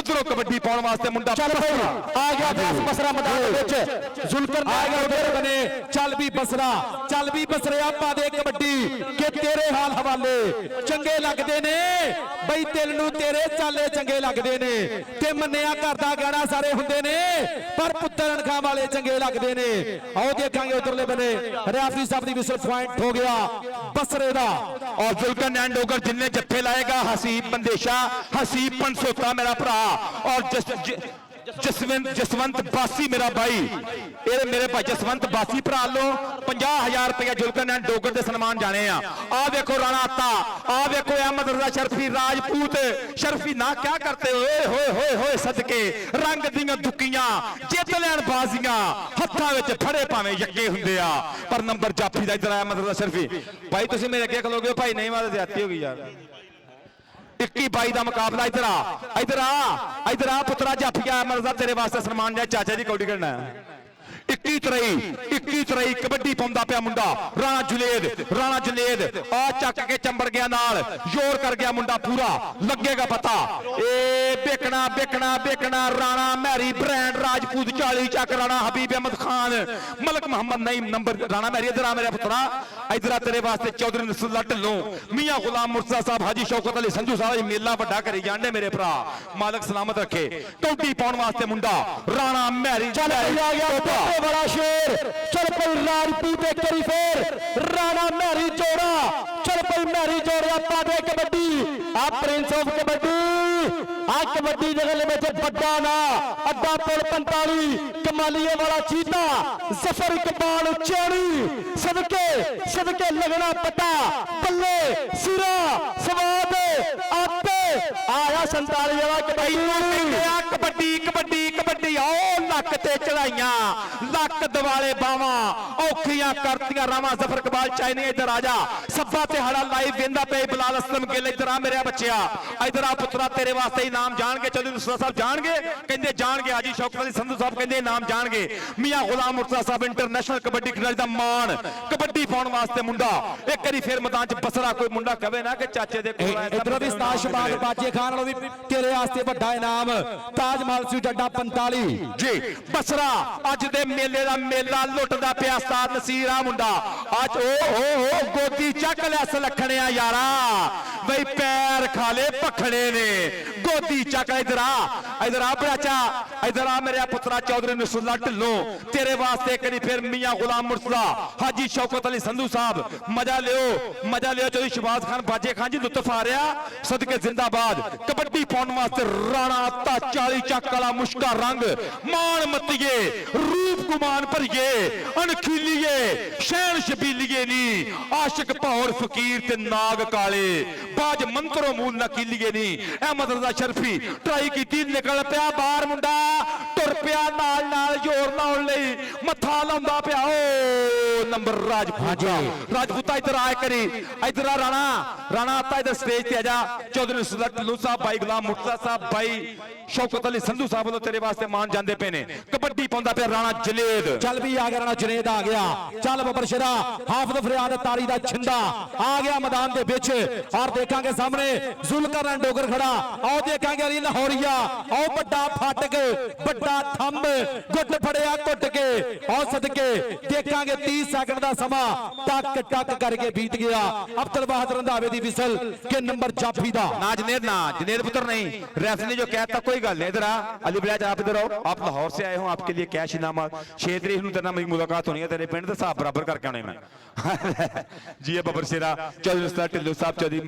S1: उधरों कबड्डी पाउण वास्ते मुंडा
S2: आ गया बसरा मैदान विच जुल्कर आ गया उधर बने चल भी बसरे आपा दे कबड्डी के तेरे हाल हवाले चंगे लगदे ने बई दिल नू तेरे चाले चंगे लगदे ने ते मन्निया घर दा गहना सारे हुंदे ने पर पुत्तर अणखा वाले चंगे लगदे ने आओ देखांगे उधरले बने रेफरी साहब दी विसल पॉइंट हो गया बसरे दा
S1: और जुल्करनैन डोगर जिन्ने जत्थे लाएगा हसीब बंदेशा हसीब पंसोता मेरा भरा और जसवंत बासी मेरा भाई ये मेरे भाई जसवंत बासी भरा लो 50,000 रुपया जुल्करनैन डोगर दे सन्मान जाने आ देखो राणा अत्ता आ देखो अहमद रजा शरफी राजपूत शरफी ना क्या करते होए सदके रंग दियां दुकियां जित लैन बाजियां हत्थां विच फड़े भावें यक्के हुंदे आ पर नंबर जाफी दा इधर अहमद रजा शरफी भाई तुसीं मेरे अगे खलोगे भाई नहीं मारे ज्यादती हो गई यार 21-22 का मुकाबला इधर आ पुत्रा जाफिया मरजा तेरे वास्ते सन्मान जाए चाचा जी कौड़ी करना है 21 ਤਰਾਈ ਕਬੱਡੀ ਪਾਉਂਦਾ ਪਿਆ ਮੁੰਡਾ ਰਾਣਾ ਜੁਨੇਦ ਆ ਚੱਕ ਕੇ ਚੰਬੜ ਗਿਆ ਨਾਲ ਜ਼ੋਰ ਕਰ ਗਿਆ ਮੁੰਡਾ ਪੂਰਾ ਲੱਗੇਗਾ ਪਤਾ ਏ ਵੇਖਣਾ ਰਾਣਾ ਮੈਰੀ ਬ੍ਰਾਂਡ ਰਾਜਪੂਤ 40 ਚੱਕ ਰਾਣਾ ਹਬੀਬ ਅਹਿਮਦ ਖਾਨ ਮਲਕ ਮੁਹੰਮਦ ਨਈਮ ਨੰਬਰ ਰਾਣਾ ਮੈਰੀ ਇਧਰ ਆ ਮੇਰੇ ਪੁੱਤਰਾ ਇਧਰ ਆ ਤੇਰੇ ਵਾਸਤੇ ਚੌਧਰੀ ਨਸਰੁੱਲਾ ਢਿੱਲੋਂ ਮੀਆਂ ਗੁਲਾਮ ਮੁਰਤਜ਼ਾ ਸਾਹਿਬ ਹਾਜੀ ਸ਼ੌਕਤ ਅਲੀ ਸੰਧੂ ਸਾਹਿਬ ਮੇਲਾ ਵੱਡਾ ਕਰੀ ਜਾਂਦੇ ਮੇਰੇ ਭਰਾ ਮਾਲਕ ਸਲਾਮਤ ਰੱਖੇ ਕੌਡੀ ਪਾਉਣ ਵਾਸਤੇ ਮੁੰਡਾ ਰਾਣਾ ਮੈਰੀ
S2: ਚੱਲ ਪਈ ਆ ਗਿਆ ਬਹੁਤ ਬੜਾ ਸ਼ੇਰ ਚੱਲ ਪਈ ਰਾਜਪੂਤ ਇੱਕ ਵਾਰੀ ਫੇਰ ਰਾਣਾ ਮੈਰੀ ਜੋੜਾ ਚੱਲ ਪਈ ਮੈਰੀ ਜੋੜਿਆ ਪਾ ਦੇ ਕਬੱਡੀ ਆ ਪ੍ਰਿੰਸ ਆਫ ਕਬੱਡੀ ਆ ਕਬੱਡੀ ਜਗਲ ਵਿੱਚ ਵੱਡਾ ਨਾ ਅੱਡਾ ਪੁਲ 45 ਕਮਾਲੀਏ ਵਾਲਾ ਚੀਤਾ ਜ਼ਫਰ ਇਕਬਾਲ ਚੋੜੀ ਸਦਕੇ ਲੱਗਣਾ ਪਤਾ ਬੱਲੇ ਸਿਰਾ ਸਵਾਦ ਆਪੇ ਆਇਆ 47 ਵਾਲਾ
S1: ਕਬੱਡੀ ਆਓ ਲੱਕ ਤੇ ਚੜਾਈਆਂ ਲੱਕ ਦਿਵਾਲੇ ਬਾਵਾਂ ਔਖੀਆਂ ਕਰਤੀਆਂ ਰਾਵਾਂ ਜ਼ਫਰ ਇਕਬਾਲ ਚਾਈਨੀ ਇਧਰ ਆ ਜਾ ਸੱਬਾ ਤੇ ਹੜਾ ਲਾਈਵ ਵੇਂਦਾ ਪਏ ਬਲਾਲ ਅਸਲਮ ਗਿੱਲ ਇਧਰ ਆ ਮੇਰੇ ਬੱਚਿਆ ਇਧਰ ਆ ਪੁੱਤਰਾ ਤੇਰੇ ਵਾਸਤੇ ਇਨਾਮ ਜਾਣਗੇ ਚੌਧਰੀ ਨਸਰੁੱਲਾ ਸਾਹਿਬ ਜਾਣਗੇ ਕਹਿੰਦੇ ਜਾਣਗੇ ਹਾਜੀ ਸ਼ੌਕਤ ਅਲੀ ਸੰਧੂ ਸਾਹਿਬ ਕਹਿੰਦੇ ਇਨਾਮ ਜਾਣਗੇ ਮੀਆਂ ਗੁਲਾਮ ਮੁਰਤਜ਼ਾ ਸਾਹਿਬ ਇੰਟਰਨੈਸ਼ਨਲ ਕਬੱਡੀ ਖਿਡਾਰੀ ਦਾ ਮਾਣ ਕਬੱਡੀ ਪਾਉਣ ਵਾਸਤੇ ਮੁੰਡਾ ਇੱਕ ਵਾਰੀ ਫੇਰ ਮੈਦਾਨ 'ਚ ਬਸਰਾ ਕੋਈ ਮੁੰਡਾ ਕਵੇ ਨਾ ਕਿ ਚਾਚੇ ਦੇ ਕੋਲ
S2: ਇਧਰੋਂ ਵੀ ਉਸਤਾਦ ਸ਼ਬਾਜ਼ ਬਾਜੇ ਖਾਨ ਵਾਲੋ ਵੀ ਤੇਰੇ ਵਾਸਤੇ ਵੱਡਾ ਇਨਾਮ ਤਾਜ ਮਹਲ ਸੀ ਜੱਡਾ 45
S1: ਜੀ ਬਸਰਾ ਅੱਜ ਦੇ ਮੇਲੇ ਦਾ ਮੇਲਾ ਲੁੱਟਦਾ ਪਿਆ ਉਸਤਾਦ ਨਸੀਰ ਆ ਮੁੰਡਾ ਅੱਜ ਓ ਗੋਦੀ ਚੱਕ ਲੈ ਸਲਖਣਿਆ ਯਾਰਾ ਬਈ ਪੈਰ ਖਾਲੇ ਪਖੜੇ ਨੇ ਗੋਦੀ ਚੱਕ ਇਧਰ ਆ ਬਰਾਚਾ ਇਧਰ ਆ ਮੇਰੇ ਪੁੱਤਰਾ ਚੌਧਰੀ ਨਸਰੁੱਲਾ ਢਿੱਲੋਂ ਤੇਰੇ ਵਾਸਤੇ ਕਰੀ ਫਿਰ ਮੀਆਂ ਗੁਲਾਮ ਮੁਰਤਜ਼ਾ ਹਾਜੀ ਸ਼ੌਕਤ ਅਲੀ ਸੰਧੂ ਸਾਹਿਬ ਮਜ਼ਾ ਲਿਓ ਚੌਧਰੀ ਸ਼ਬਾਜ਼ ਖਾਨ ਬਾਜੇ ਖਾਨ ਜੀ ਲੁਤਫ ਆ ਰਿਹਾ ਸਦਕੇ ਜ਼ਿੰਦਾਬਾਦ ਕਬੱਡੀ ਪਾਉਣ ਵਾਸਤੇ ਰਾਣਾ ਤਾਂ 40 ਚੱਕ ਵਾਲਾ ਮੁਸ਼ਕਾ ਰੰਗ ਮਾਣ ਮੱਤੀਏ ਰੂਪ ਗੁਮਾਨ ਭਰੀਏ ਅਣਖੀਲੀਏ ਸ਼ੈਨ ਸ਼ਬੀਲੀਏ ਨੀ ਆਸ਼ਿਕ ਭੌਰ ਫਕੀਰ ਤੇ ਨਾਗ ਕਾਲੇ ਬਾਜ ਮੰਤਰੋ ਮੂਲ ਨਕੀਲੀਏ ਨੀ ਅਹਿਮਦ ਰਜ਼ਾ ਸ਼ਰਫੀ ਟਰਾਈ ਕੀਤੀ ਨਿਕਲ ਪਿਆ ਬਾਹਰ ਮੁੰਡਾ ਟੁਰ ਪਿਆ ਨਾਲ ਜ਼ੋਰ ਲਾਉਣ ਲਈ ਮੱਥਾ ਲਾਉਂਦਾ ਪਿਆ ਓ ਨੰਬਰ ਰਾਜਪੂਤਾ ਇਧਰ ਆਏ ਕਰੀ ਇਧਰ ਆ ਰਾਣਾ ਤਾਂ ਇਧਰ ਸਟੇਜ ਤੇ ਆ ਜਾ ਚੌਧਰੀ ਨਸਰੁੱਲਾ ਢਿੱਲੋਂ ਸਾਹਿਬ ਭਾਈ ਗੁਲਾਮ ਮੁਰਤਜ਼ਾ ਸਾਹਿਬ ਭਾਈ ਸ਼ੌਕਤ ਅਲੀ ਸੰਧੂ ਸਾਹਿਬ ਵੱਲੋਂ ਤੇਰੇ ਵਾਸਤੇ ਮਾਨ ਜਾਂਦੇ ਪਏ ਨੇ ਕਬੱਡੀ ਪਾਉਂਦਾ ਪਿਆ ਰਾਣਾ ਜੁਨੇਦ
S2: ਚੱਲ ਵੀ ਆ ਗਿਆ ਰਾਣਾ ਜੁਨੇਦ ਆ ਗਿਆ ਚੱਲ ਬੱਬਰ ਸ਼ੇਰਾ ਹਾਫਿਜ਼ ਫਰਿਆਦ ਤਾਰੀ ਦਾ ਛਿੰਦਾ ਆ ਗਿਆ ਮੈਦਾਨ ਦੇ ਵਿੱਚ ਔਰ ਦੇਖਾਂਗੇ ਸਾਹਮਣੇ ਜ਼ੁਲਕਰਨ ਡੋਗਰ ਖੜਾ ਆਓ ਦੇਖਾਂਗੇ ਅਲੀ ਲਾਹੌਰੀਆ ਆਓ ਵੱਡਾ ਫਟਕ ਵੱਡਾ ਥੰਮ ਗੁੱਟ ਫੜਿਆ ਘੁੱਟ ਕੇ ਆਓ ਸਦਕੇ ਦੇਖਾਂਗੇ 30 ਸੈਕਿੰਡ ਦਾ ਸਮਾਂ ਟਕ ਕਰਕੇ ਬੀਤ ਗਿਆ ਅਬਦੁਲ ਬਹਾਦਰ ਰੰਧਾਵੇ ਦੀ ਵਿਸਲ ਕਿ ਨੰਬਰ ਜਾਫੀ ਦਾ
S1: ना जनेद पुत्र नहीं रेफरी ने जो कहता कोई गल नहीं इधर आ अली बलाज आप इधर आओ आप लाहौर से आए हो आपके लिए कैश इनाम 6 तारीख ਨੂੰ तेरे नाल मेरी मुलाकात होनी है तेरे पिंड ਦੇ ਹਿਸਾਬ बराबर करके आने मैं जी बबर शेरा चौधरी नसरुल्ला ढिल्लों साहब चौधरी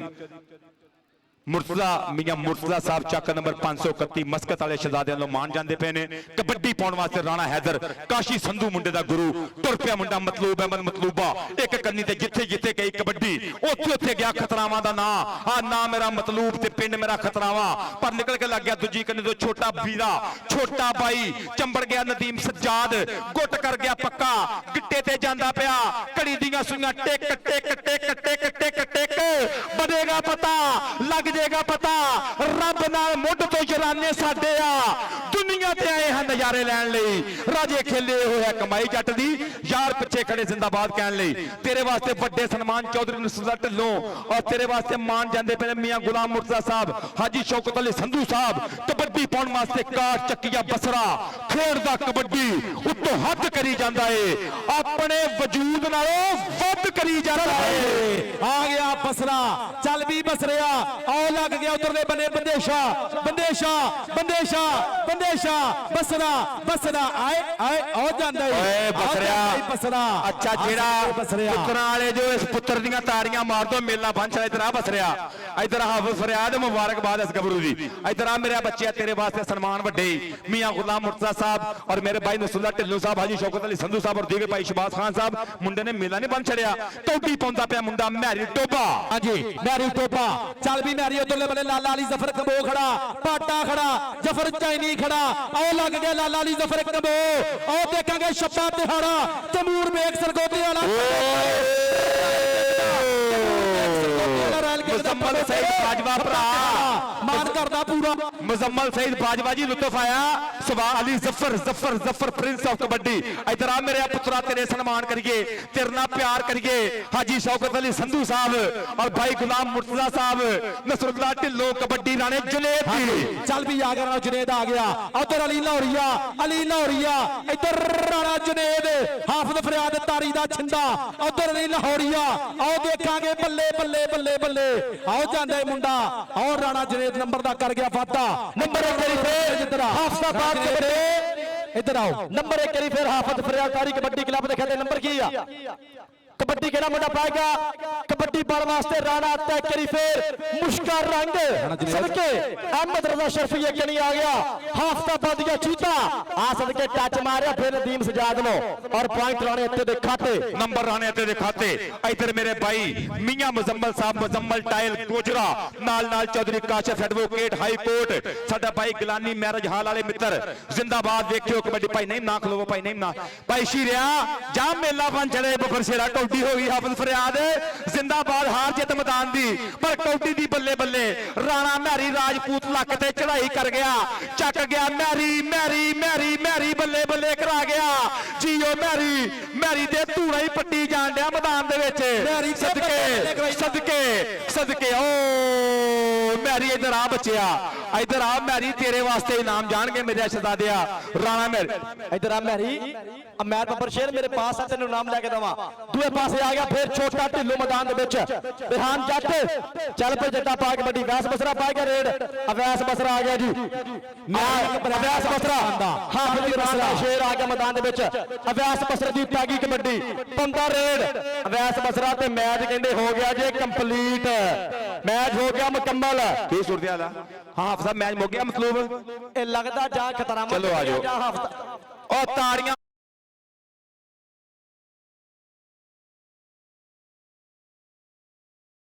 S1: मुर्तजा मियां मुर्तजा साहब ਚੱਕ नंबर 531 मस्कत वाले शहजादे ਵੱਲੋਂ ਮਾਨ ਜਾਂਦੇ ਪਏ ਨੇ ਕਬੱਡੀ ਪਾਉਣ ਵਾਸਤੇ ਰਾਣਾ ਹੈਦਰ ਕਾਸ਼ੀ ਸੰਧੂ ਮੁੰਡੇ ਦਾ ਗੁਰੂ ਟੁਰ ਪਿਆ ਮੁੰਡਾ ਮਤਲੂਬ ਅਹਿਮਦ ਮਤਲੂਬਾ ਇੱਕ ਕੰਨੀ ਤੇ ਜਿੱਥੇ ਗਈ ਕਬੱਡੀ ਉੱਥੇ ਗਿਆ ਖਤਰਾਵਾਂ ਦਾ ਨਾਂ ਆ ਨਾਂ ਮੇਰਾ ਮਤਲੂਬ ਤੇ ਪਿੰਡ ਮੇਰਾ ਖਤਰਾਵਾਂ ਪਰ ਨਿਕਲ ਕੇ ਲੱਗ ਗਿਆ ਦੂਜੀ ਕੰਨੀ ਤੋਂ ਛੋਟਾ ਵੀਰਾ ਛੋਟਾ ਬਾਈ ਚੰਬੜ ਗਿਆ ਨਦੀਮ ਸੱਜਾਦ ਗੁੱਟ ਕਰ ਗਿਆ ਪੱਕਾ ਗਿੱਟੇ ਤੇ ਜਾਂਦਾ ਪਿਆ ਘੜੀ ਦੀਆਂ ਸੂਈਆਂ ਟਿਕ ਬਣੇਗਾ ਪਤਾ ਲੱਗ ਜਾਏਗਾ ਪਤਾ ਰੱਬ ਨਾਲ ਮੁੱਢ ਤੋਂ ਜਰਾਨੇ ਸਾਡੇ ਆ ਦੁਨੀਆ ਤੇ ਆਏ ਹਨ ਨਜ਼ਾਰੇ ਲੈਣ ਲਈ ਰਾਜੇ ਖੇਲੇ ਹੋਇਆ ਕਮਾਈ ਜੱਟ ਦੀ ਯਾਰ ਪਿੱਛੇ ਖੜੇ ਜ਼ਿੰਦਾਬਾਦ ਕਹਿਣ ਲਈ ਤੇਰੇ ਵਾਸਤੇ ਵੱਡੇ ਸਨਮਾਨ ਚੌਧਰੀ ਨਸਰੁੱਲਾ ਢਿੱਲੋਂ ਔਰ ਤੇਰੇ ਵਾਸਤੇ ਮਾਨ ਜਾਂਦੇ ਪਏ ਮੀਆਂ ਗੁਲਾਮ ਮੁਰਤਜ਼ਾ ਸਾਹਿਬ ਹਾਜੀ ਸ਼ੌਕਤ ਅਲੀ ਸੰਧੂ ਸਾਹਿਬ ਕਬੱਡੀ ਪਾਉਣ ਵਾਸਤੇ ਕਾਰ ਚੱਕੀਆ ਬਸਰਾ ਖੇਡਦਾ ਕਬੱਡੀ ਉੱਤੋਂ ਹੱਦ ਕਰੀ ਜਾਂਦਾ ਏ ਆਪਣੇ ਵਜੂਦ ਨਾਲੋਂ ਵੱਧ ਕਰੀ ਜਾਂਦਾ ਏ
S2: ਆ ਗਿਆ ਬਸਰਾ ਚੱਲ ਵੀ ਬਸਰਿਆ ਆਓ ਲੱਗ ਗਿਆ ਉਧਰਲੇ ਬੰਨੇ ਬੰਦੇਸ਼ਾ ਬਸਰਾ ਆਏ ਆਓ ਜਾਂਦਾ
S1: ਓਏ ਬਸਰਿਆ ਅੱਛਾ ਜਿਹੜਾ
S2: ਬਸਰਿਆ
S1: ਪੁੱਤਰਾਂ ਵਾਲੇ ਜੋ ਇਸ ਪੁੱਤਰ ਦੀਆਂ ਤਾੜੀਆਂ ਮਾਰ ਦੋ ਮੇਲਾ ਬੰਛ ਇਧਰ ਆ ਬਸਰਿਆ ਇਧਰ ਹਾਫਿਜ਼ ਫਰਿਆਦ ਮੁਬਾਰਕਬਾਦ ਇਸ ਗੱਭਰੂ ਦੀ ਇਧਰ ਆ ਮੇਰੇ ਬੱਚਿਆ ਤੇਰੇ ਵਾਸਤੇ ਸਨਮਾਨ ਵੱਡੇ ਮੀਆਂ ਗੁਲਾਮ ਮੁਰਤਜ਼ਾ ਸਾਹਿਬ ਔਰ ਮੇਰੇ ਭਾਈ ਨਸਰੁੱਲਾ ਢਿੱਲੋਂ ਸਾਹਿਬ ਹਾਜੀ ਸ਼ੌਕਤ ਅਲੀ ਸੰਧੂ ਸਾਹਿਬ ਔਰ ਦੀਗੇ ਭਾਈ ਸ਼ਬਾਜ਼ ਖਾਨ ਸਾਹਿਬ ਮੁੰਡੇ ਨੇ ਮੇਲਾ ਨਹੀਂ ਬੰਦ ਛੜਿਆ ਕੌਡੀ ਪਾਉਂਦਾ ਪਿਆ ਮੁੰਡਾ ਮੈਰੀ ਟੋਬਾ
S2: ਹਾਂਜੀ ਮੈਰੀ ਟੋਬਾ ਚੱਲ ਵੀ ਮੈਰੀ ਉਧਰਲੇ ਬੰਨੇ ਲਾਲਾ ਅਲੀ ਜ਼ਫਰ ਕੰਬੋ ਖੜਾ ਪਾਟਾ ਖੜਾ ਜ਼ਫਰ ਚਾਈਨੀ ਖੜਾ ਆਓ ਲੱਗ ਗਿਆ ਲਾਲਾ ਅਲੀ ਜ਼ਫਰ ਕੰਬੋ ਆਓ ਦੇਖਾਂਗੇ ਛੱਪਾ ਤਿਹਾੜਾ ਤਮੂਰ ਮੇਕ ਸਰਗੋਦੇ ਵਾਲਾ
S1: ਮੁਜ਼ੰਮਲ ਸਈਦ ਬਾਜਵਾ ਭਰਾ
S2: ਮਾਨ ਕਰਦਾ ਪੂਰਾ
S1: ਮੁਜ਼ੰਮਲ ਸਈਦ ਬਾਜਵਾ ਜੀ ਲੁਤਫ ਆਇਆ ਸਵਾ ਅਲੀ ਜ਼ਫਰ ਪ੍ਰਿੰਸ ਆਫ ਕਬੱਡੀ ਇਧਰ ਆ ਮੇਰੇ ਪੁੱਤਰਾ ਤੇਰੇ ਸਨਮਾਨ ਕਰੀਏ ਤੇਰੇ ਨਾਲ ਪਿਆਰ ਕਰੀਏ ਹਾਜੀ ਸ਼ੌਕਤ ਅਲੀ ਸੰਧੂ ਸਾਹਿਬ ਔਰ ਭਾਈ ਗੁਲਾਮ ਮੁਰਤਜ਼ਾ ਸਾਹਿਬ ਨਸਰੁल्लाह ਢਿੱਲੋਂ ਕਬੱਡੀ ਰਾਣੇ ਜੁਨੇਦ ਦੀ
S2: ਚੱਲ ਵੀ ਆ ਗਿਆ ਜੁਨੇਦ ਆ ਗਿਆ ਉਧਰ ਅਲੀ ਲਾਹੌਰੀਆ ਇੱਧਰ ਰਾਣਾ ਜੁਨੇਦ ਹਾਫਿਜ਼ ਫਰਿਆਦ ਤਾਰੀ ਦਾ ਛਿੰਦਾ ਉਧਰ ਅਲੀ ਲਾਹੌਰੀਆ ਆਓ ਦੇਖਾਂਗੇ ਬੱਲੇ ਆਓ ਜਾਂਦਾ ਇਹ ਮੁੰਡਾ ਆਓ ਰਾਣਾ ਜੁਨੇਦ ਨੰਬਰ ਦਾ ਕਰ ਗਿਆ ਵਾਧਾ ਨੰਬਰ 1 ਕਰੀ ਫੇਰ ਜਿੱਧਰ ਹਾਫਜ਼ਾਬਾਦ ਕਬੱਡੀ ਇੱਧਰ ਆਓ ਨੰਬਰ 1 ਕਰੀ ਫੇਰ ਹਾਫਿਜ਼ ਫਰਿਆਦ ਤਾਰੀ ਕਬੱਡੀ ਕਲੱਬ ਦੇ ਖਾਤੇ ਨੰਬਰ ਕੀ ਆ ਕਬੱਡੀ ਕਿਹੜਾ ਮੁੰਡਾ ਪਾਏਗਾ ਕਬੱਡੀ ਬਲ ਵਾਸਤੇ ਰਾਣਾ ਤੈ ਕਰੀ ਫੇਰ ਮੁਸ਼ਕਾ ਰੰਗ ਸਦਕੇ ਅਹਿਮਦ ਰਜ਼ਾ ਸ਼ਰਫੀ ਯਕੀਨੀ ਆ ਗਿਆ ਹਾਫਜ਼ਾਬਾਦੀਆ ਚੀਤਾ ਆ ਸਦਕੇ ਟੱਚ ਮਾਰਿਆ ਫਿਰ ਨਦੀਮ ਸਜਾਦ ਨੂੰ ਔਰ ਪੁਆਇੰਟ ਰਾਣੇ ਇੱਥੇ ਦੇ ਖਾਤੇ
S1: ਨੰਬਰ ਰਾਣੇ ਤੇ ਦੇ ਖਾਤੇ ਇਧਰ ਮੇਰੇ ਭਾਈ ਮੀਆਂ ਮੁਜ਼ੰਮਲ ਸਾਹਿਬ ਮੁਜ਼ੰਮਲ ਟਾਇਲ ਗੋਜਰਾ ਨਾਲ Chaudhary Kashif advocate high court ਸਾਡਾ ਭਾਈ ਗਿਲਾਨੀ ਮੈਰਿਜ ਹਾਲ ਵਾਲੇ ਮਿੱਤਰ ਜ਼ਿੰਦਾਬਾਦ ਵੇਖਿਓ ਕਬੱਡੀ ਭਾਈ ਨਹੀਂ ਨਾ ਖਲੋਵੋ ਭਾਈ ਨਹੀਂ ਨਾ ਭਾਈ ਸ਼ੀਰਿਆ ਜਾ ਮੇਲਾ ਬਣ ਚੜੇ ਬਫਰ ਸ਼ੇਰਾ ਕੌਡੀ ਹੋ ਗਈ ਹਾਫਿਜ਼ ਫਰਿਆਦ ਜ਼ਿੰਦਾਬਾਦ ਹਾਰ ਜਿੱਤ ਮੈਦਾਨ ਦੀ ਪਰ ਕੌਡੀ ਦੀ ਬੱਲੇ ਰਾਣਾ ਮੈਰੀ ਰਾਜਪੂਤ ਲੱਕ ਤੇ ਚੜਾਈ ਕਰ ਗਿਆ ਚੱਕ ਗਿਆ ਮੈਰੀ ਬੱਲੇ ਕਰਾ ਗਿਆ ਜੀਓ ਮੈਰੀ ਦੇ ਧੂਣਾ ਹੀ ਪੱਟੀ ਜਾਣ ਡਿਆ ਮੈਦਾਨ ਦੇ ਵਿੱਚ ਮੈਰੀ ਸਦਕੇ ਓ ਮੈਰੀ ਇਧਰ ਆ ਬੱਚਿਆ ਇਧਰ ਆ ਮੈਰੀ ਤੇਰੇ ਵਾਸਤੇ ਇਨਾਮ ਜਾਣਗੇ ਮੇਰੇ ਸ਼ਹਜ਼ਾਦਿਆ ਰਾਣਾ ਮੈਰੀ
S2: ਇੱਧਰ ਆ ਮੈਰੀ ਅਮੈਰ ਬੱਬਰ ਸ਼ੇਰ ਮੇਰੇ ਪਾਸ ਆ ਤੈਨੂੰ ਨਾਮ ਲੈ ਕੇ ਦਵਾਂ ਦੂਏ ਪਾਸੇ ਆ ਗਿਆ ਫਿਰ ਛੋਟਾ ਢਿੱਲੋਂ ਮੈਦਾਨ ਦੇ ਵਿੱਚ ਬਿਹਾਨ ਜੱਟ ਚੱਲ ਪਏ ਜੱਟਾ ਪਾ ਕੇ ਵੱਡੀ ਵੈਸ ਬਸਰਾ ਪਾ ਗਿਆ ਰੇਡ ਅਵੈਸ ਬਸਰਾ ਆ ਗਿਆ ਜੀ ਅਵੈਸ ਬਸਰਾ ਹਾਫਿਜ਼ ਬਸਰਾ ਸ਼ੇਰ ਆ ਗਿਆ ਮੈਦਾਨ ਦੇ ਵਿੱਚ ਅਵੈਸ ਬਸਰਾ ਦੀ ਪੈ ਗਈ ਕਬੱਡੀ ਪੰਦਾ ਰੇਡ ਅਵੈਸ ਬਸਰਾ ਤੇ ਮੈਚ ਕਹਿੰਦੇ ਹੋ ਗਿਆ ਜੇ ਕੰਪਲੀਟ ਮੈਚ ਹੋ ਗਿਆ ਮੁਕੰਮਲ
S3: ਕੀ ਸੂਰਤ ਹਾਲ ਆ
S1: ਹਾਫਿਜ਼ ਸਾਹਿਬ ਮੈਚ ਮੁੱਕ ਗਿਆ ਮਤਲਬ
S2: ਇਹ ਲੱਗਦਾ ਜਾਂ ਖਤਰਾ
S1: ਚਲੋ ਆ ਜਾਓ।
S2: ਜਾਂ ਹਫਤਾ
S1: ਉਹ ਤਾੜੀਆਂ